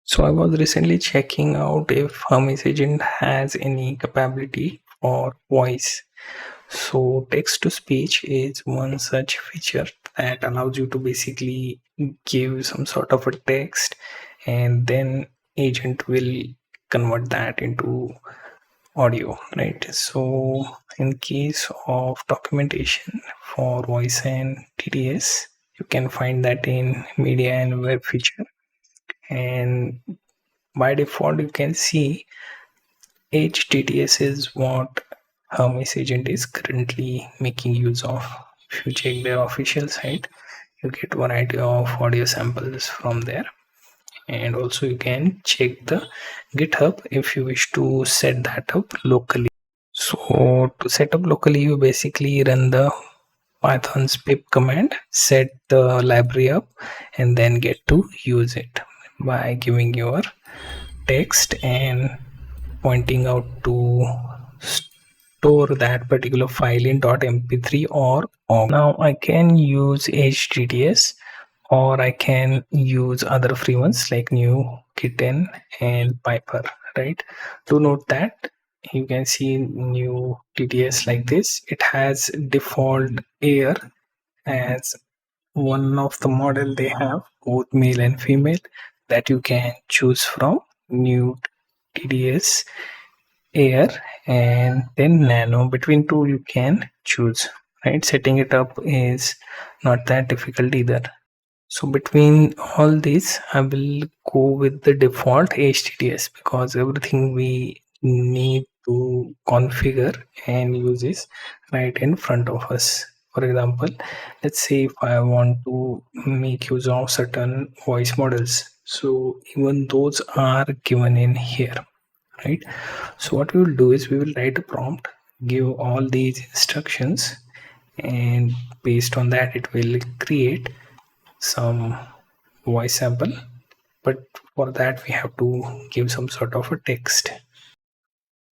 So I was recently checking out if Hermes-agent has any capability for voice. So text to speech is one such feature that allows you to basically give some sort of a text, and then agent will convert that into audio, right? So in case of documentation for voice and TTS, you can find that in media and web feature. And by default, you can see EdgeTTS is what Hermes-agent is currently making use of. If you check their official site, you get a variety of audio samples from there. And also you can check the GitHub if you wish to set that up locally. So to set up locally, you basically run the Python's pip command, set the library up, and then get to use it by giving your text and pointing out to store that particular file in .mp3 or .om. Now I can use EdgeTTS, or I can use other free ones like New, Kitten, and Piper, right? To note that you can see New TTS like this. It has default air as one of the model they have, both male and female, that you can choose from. New TTS air and then nano, between two you can choose, right? Setting it up is not that difficult either. So between all these, I will go with the default HTTS because everything we need to configure and use is right in front of us. For example, let's say if I want to make use of certain voice models, so even those are given in here, right? So what we will do is we will write a prompt, give all these instructions, and based on that it will create some voice sample, but for that we have to give some sort of a text.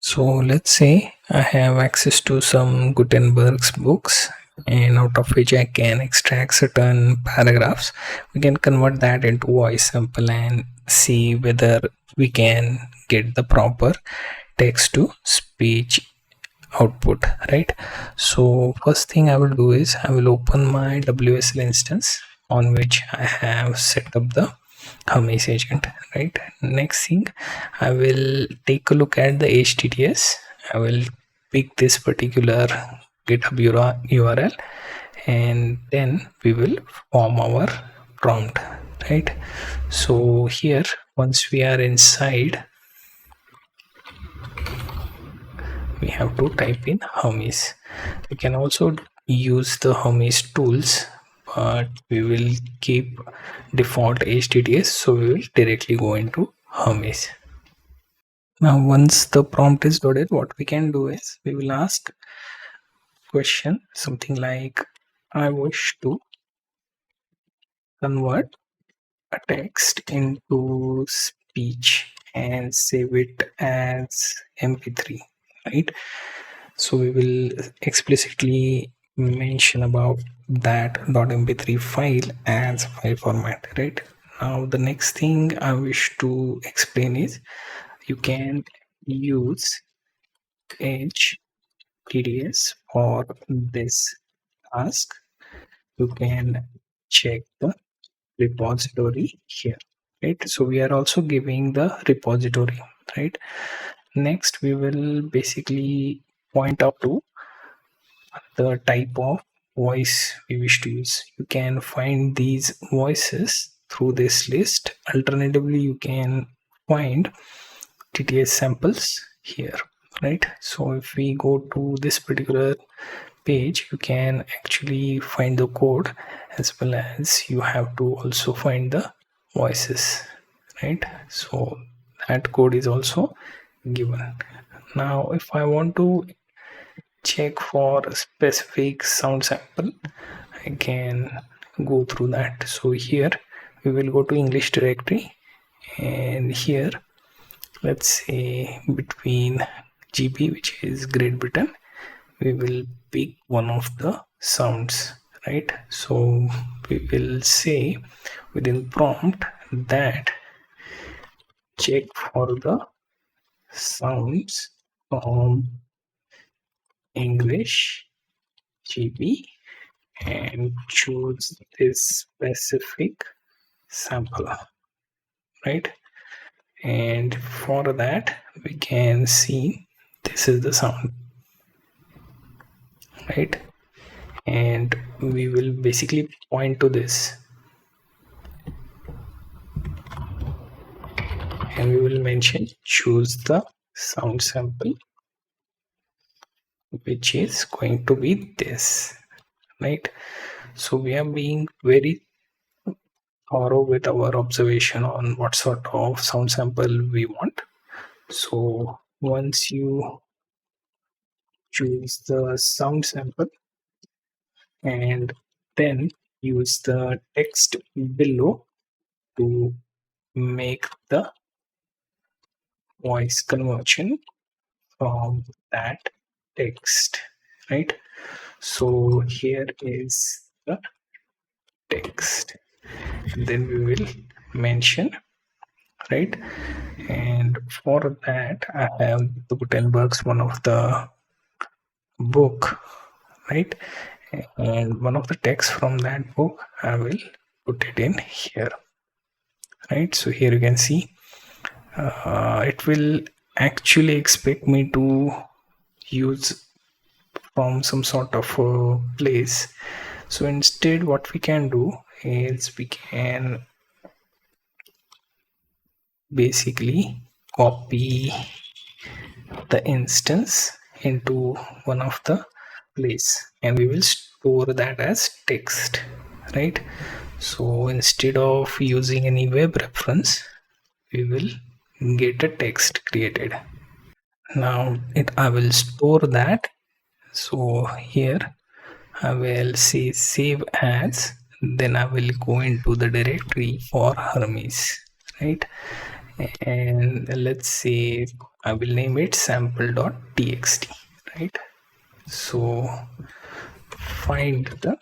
So let's say I have access to some Gutenberg's books, and out of which I can extract certain paragraphs. We can convert that into voice sample and see whether we can get the proper text to speech output, right? So first thing I will do is I will open my WSL instance on which I have set up the Hermes-agent, right? Next thing, I will take a look at the HTTS. I will pick this particular GitHub URL, and then we will form our prompt, right? So here, once we are inside, we have to type in Hermes. We can also use the Hermes tools, but we will keep default HTTS, so we will directly go into Hermes. Now once the prompt is loaded, what we can do is we will ask question something like, I wish to convert a text into speech and save it as mp3, right? So we will explicitly mention about that .mp3 file as file format, right? Now the next thing I wish to explain is you can use EdgeTTS for this task. You can check the repository here, right? So we are also giving the repository, right? Next we will basically point out to the type of voice we wish to use. You can find these voices through this list. Alternatively, you can find TTS samples here, right? So if we go to this particular page, you can actually find the code, as well as you have to also find the voices, right? So that code is also given. Now if I want to check for a specific sound sample, I can go through that. So here we will go to English directory, and here let's say between GB, which is Great Britain, we will pick one of the sounds, right? So we will say within prompt that check for the sounds from English GB and choose this specific sample, right? And for that we can see this is the sound, right? And we will basically point to this and we will mention choose the sound sample, which is going to be this, right? So we are being very thorough with our observation on what sort of sound sample we want. So once you choose the sound sample and then use the text below to make the voice conversion from that text, right? So here is the text, then we will mention, right? And for that I have the Gutenberg's one of the book, right? And one of the text from that book I will put it in here, right? So here you can see it will actually expect me to use from some sort of place. So instead what we can do is we can basically copy the instance into one of the place and we will store that as text, right? So instead of using any web reference we will get a text created. Now I will store that. So here I will say save as, then I will go into the directory for Hermes, right? And let's say I will name it sample.txt, right? So find the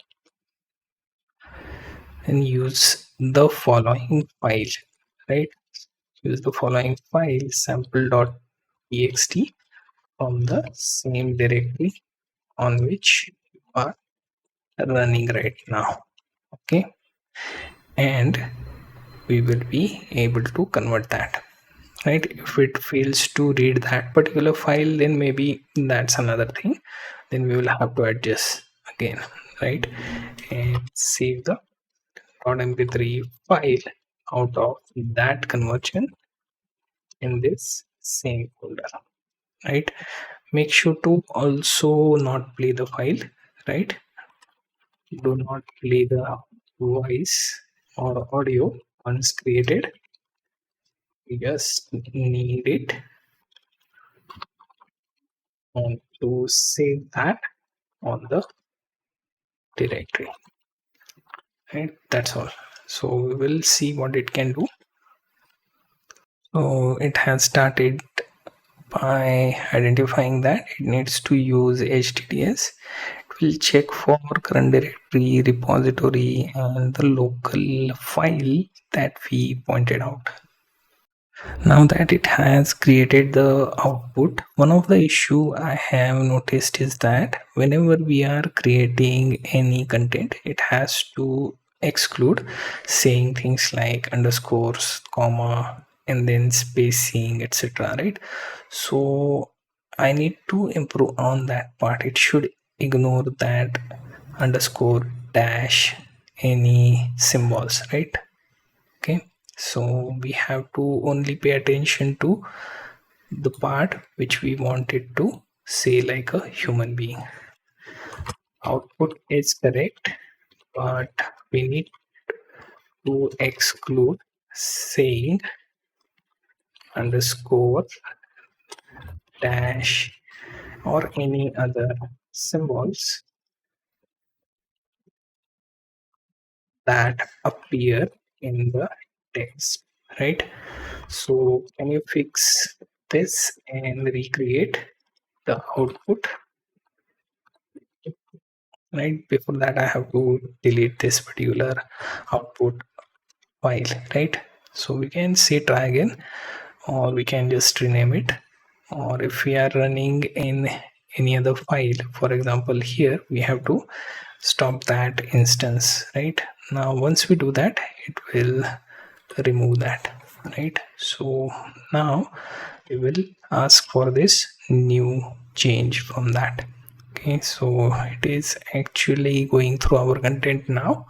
and use the following file, right? Use the following file sample.txt from the same directory on which you are running right now, okay? And we will be able to convert that, right? If it fails to read that particular file, then maybe that's another thing, then we will have to adjust again, right? And save the .mp3 file out of that conversion in this same folder, right? Make sure to also not play the file, right? Do not play the voice or audio once created. You just need it and to save that on the directory, right? That's all. So we will see what it can do. So it has started by identifying that it needs to use EdgeTTS. It will check for current directory, repository, and the local file that we pointed out. Now that it has created the output, one of the issue I have noticed is that whenever we are creating any content, it has to exclude saying things like underscores, comma, and then spacing, etc., right? So I need to improve on that part. It should ignore that underscore, dash, any symbols, right? Okay, so we have to only pay attention to the part which we wanted to say like a human being. Output is correct, but we need to exclude saying underscore, dash, or any other symbols that appear in the text, right? So can you fix this and recreate the output? Right, before that I have to delete this particular output file, right? So we can say try again, or we can just rename it. Or if we are running in any other file, for example here, we have to stop that instance. Right now, once we do that, it will remove that. Right, so now we will ask for this new change from that. Okay, so it is actually going through our content now.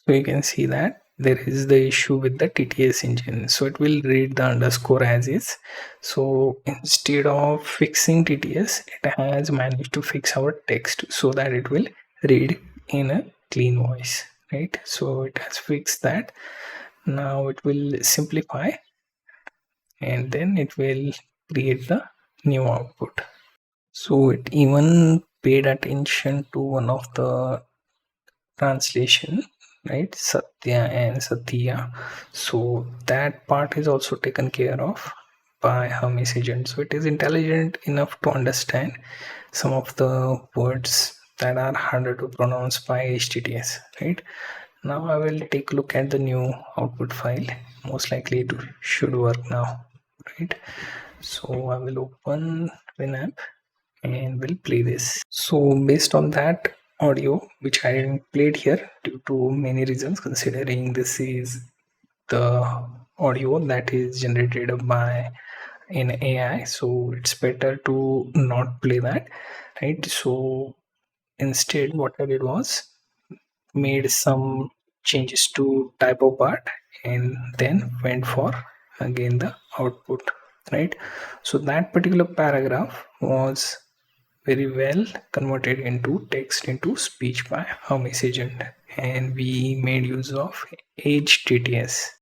So you can see that there is the issue with the TTS engine, so it will read the underscore as is. So instead of fixing TTS, it has managed to fix our text so that it will read in a clean voice. Right, so it has fixed that. Now it will simplify, and then it will create the new output. So it even paid attention to one of the translation, right? Satya and Satya. So that part is also taken care of by Hermes-agent. So it is intelligent enough to understand some of the words that are harder to pronounce by EdgeTTS, right? Now I will take a look at the new output file. Most likely it should work now, right? So I will open Winamp and will play this. So based on that audio, which I didn't play it here due to many reasons, considering this is the audio that is generated by an AI, so it's better to not play that, right? So instead, what I did was made some changes to typo part and then went for again the output, right? So that particular paragraph was very well converted into text into speech by Hermes-agent, and we made use of EdgeTTS.